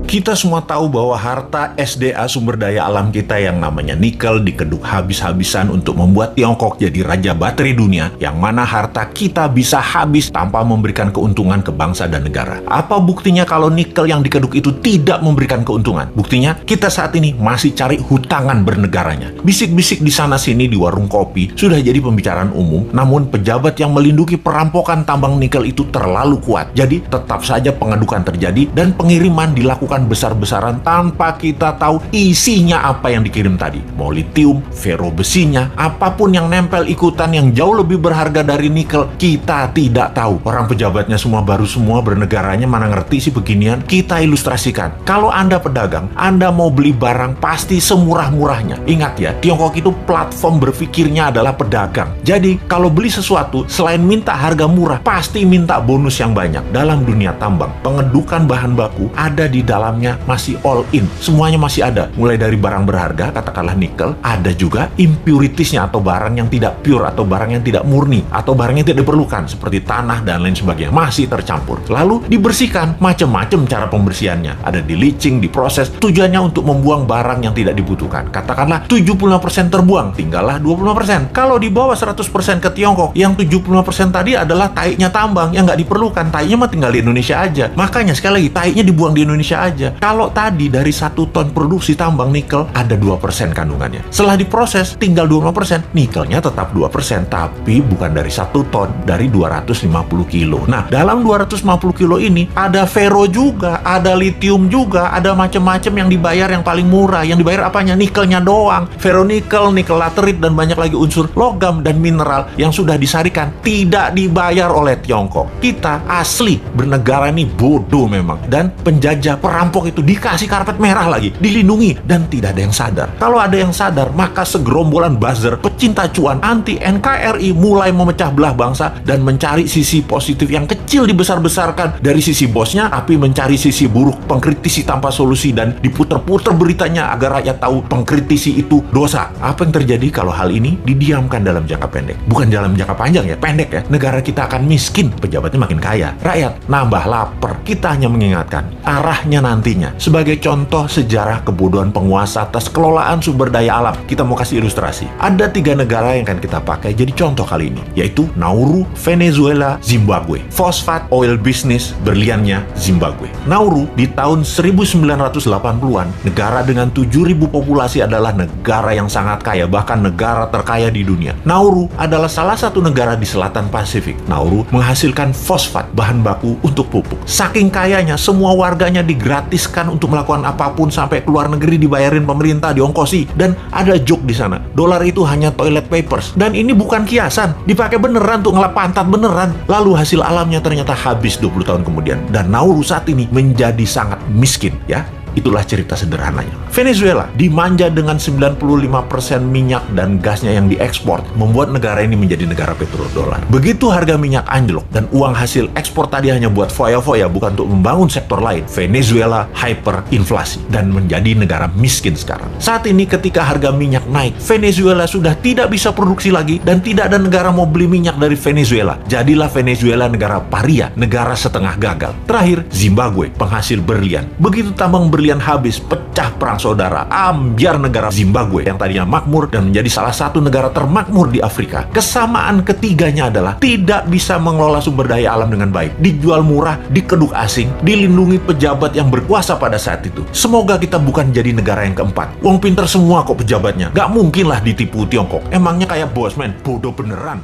Kita semua tahu bahwa harta SDA sumber daya alam kita yang namanya nikel dikeduk habis-habisan untuk membuat Tiongkok jadi raja baterai dunia, yang mana harta kita bisa habis tanpa memberikan keuntungan ke bangsa dan negara. Apa buktinya kalau nikel yang dikeduk itu tidak memberikan keuntungan? Buktinya, kita saat ini masih cari hutangan bernegaranya. Bisik-bisik di sana-sini di warung kopi sudah jadi pembicaraan umum, namun pejabat yang melindungi perampokan tambang nikel itu terlalu kuat. Jadi, tetap saja pengedukan terjadi dan pengiriman dilakukan besar-besaran tanpa kita tahu isinya apa yang dikirim tadi. Mau litium, fero besinya, apapun yang nempel ikutan yang jauh lebih berharga dari nikel, kita tidak tahu. Orang pejabatnya semua baru semua, bernegaranya mana ngerti sih beginian. Kita ilustrasikan. Kalau Anda pedagang, Anda mau beli barang pasti semurah-murahnya. Ingat ya, Tiongkok itu platform berpikirnya adalah pedagang. Jadi, kalau beli sesuatu, selain minta harga murah, pasti minta bonus yang banyak. Dalam dunia tambang, pengedukan bahan baku ada di dalamnya masih all in. Semuanya masih ada. Mulai dari barang berharga, katakanlah nikel, ada juga impuritiesnya atau barang yang tidak pure, atau barang yang tidak murni, atau barang yang tidak diperlukan, seperti tanah dan lain sebagainya. Masih tercampur. Lalu dibersihkan. Macam-macam cara pembersihannya. Ada di leaching, diproses. Tujuannya untuk membuang barang yang tidak dibutuhkan. Katakanlah 75% terbuang, tinggallah 25%. Kalau dibawa 100% ke Tiongkok, yang 75% tadi adalah taiknya tambang yang nggak diperlukan. Taiknya mah tinggal di Indonesia aja. Makanya sekali lagi, taiknya dibuang di Indonesia aja. Kalau tadi dari 1 ton produksi tambang nikel ada 2% kandungannya. Setelah diproses tinggal 25%, nikelnya tetap 2%, tapi bukan dari 1 ton, dari 250 kilo. Nah, dalam 250 kilo ini ada fero juga, ada litium juga, ada macam-macam yang dibayar yang paling murah. Yang dibayar apanya? Nikelnya doang. Feronikel, nikel laterit, dan banyak lagi unsur logam dan mineral yang sudah disarikan tidak dibayar oleh Tiongkok. Kita asli bernegara ini bodoh memang. Dan penjajah perampok itu dikasih karpet merah lagi, dilindungi, dan tidak ada yang sadar. Kalau ada yang sadar, maka segerombolan buzzer pecinta cuan anti NKRI mulai memecah belah bangsa dan mencari sisi positif yang kecil dibesar-besarkan dari sisi bosnya, tapi mencari sisi buruk, pengkritisi tanpa solusi, dan diputer-puter beritanya agar rakyat tahu pengkritisi itu dosa. Apa yang terjadi kalau hal ini didiamkan dalam jangka pendek? Bukan dalam jangka panjang ya, pendek ya. Negara kita akan miskin, pejabatnya makin kaya, rakyat nambah lapar. Kita hanya mengingatkan arahnya nantinya. Sebagai contoh sejarah kebodohan penguasa atas kelolaan sumber daya alam, kita mau kasih ilustrasi. Ada 3 negara yang akan kita pakai jadi contoh kali ini, yaitu Nauru, Venezuela, Zimbabwe. Fosfat oil business berliannya Zimbabwe. Nauru di tahun 1980-an, negara dengan 7.000 populasi adalah negara yang sangat kaya, bahkan negara terkaya di dunia. Nauru adalah salah satu negara di selatan Pasifik. Nauru menghasilkan fosfat, bahan baku untuk pupuk. Saking kayanya, semua warganya digratiskan untuk melakukan apapun, sampai keluar negeri dibayarin pemerintah, diongkosi. Dan ada joke di sana, dolar itu hanya toilet papers. Dan ini bukan kiasan, dipakai beneran untuk ngelap pantat beneran. Lalu hasil alamnya ternyata habis 20 tahun kemudian. Dan Nauru saat ini menjadi sangat miskin ya. Itulah cerita sederhananya. Venezuela dimanja dengan 95% minyak dan gasnya yang diekspor, membuat negara ini menjadi negara petrodolar. Begitu harga minyak anjlok dan uang hasil ekspor tadi hanya buat foya-foya, bukan untuk membangun sektor lain, Venezuela hyperinflasi dan menjadi negara miskin sekarang. Saat ini ketika harga minyak naik, Venezuela sudah tidak bisa produksi lagi dan tidak ada negara mau beli minyak dari Venezuela. Jadilah Venezuela negara paria, negara setengah gagal. Terakhir, Zimbabwe, penghasil berlian. Begitu tambang berlian habis, pecah perang saudara, ambyar negara Zimbabwe yang tadinya makmur dan menjadi salah satu negara termakmur di Afrika. Kesamaan ketiganya adalah tidak bisa mengelola sumber daya alam dengan baik, dijual murah, dikeduk asing, dilindungi pejabat yang berkuasa pada saat itu. Semoga kita bukan jadi negara yang keempat. Wong pinter semua kok pejabatnya, gak mungkin lah ditipu Tiongkok. Emangnya kayak bos men, bodoh beneran.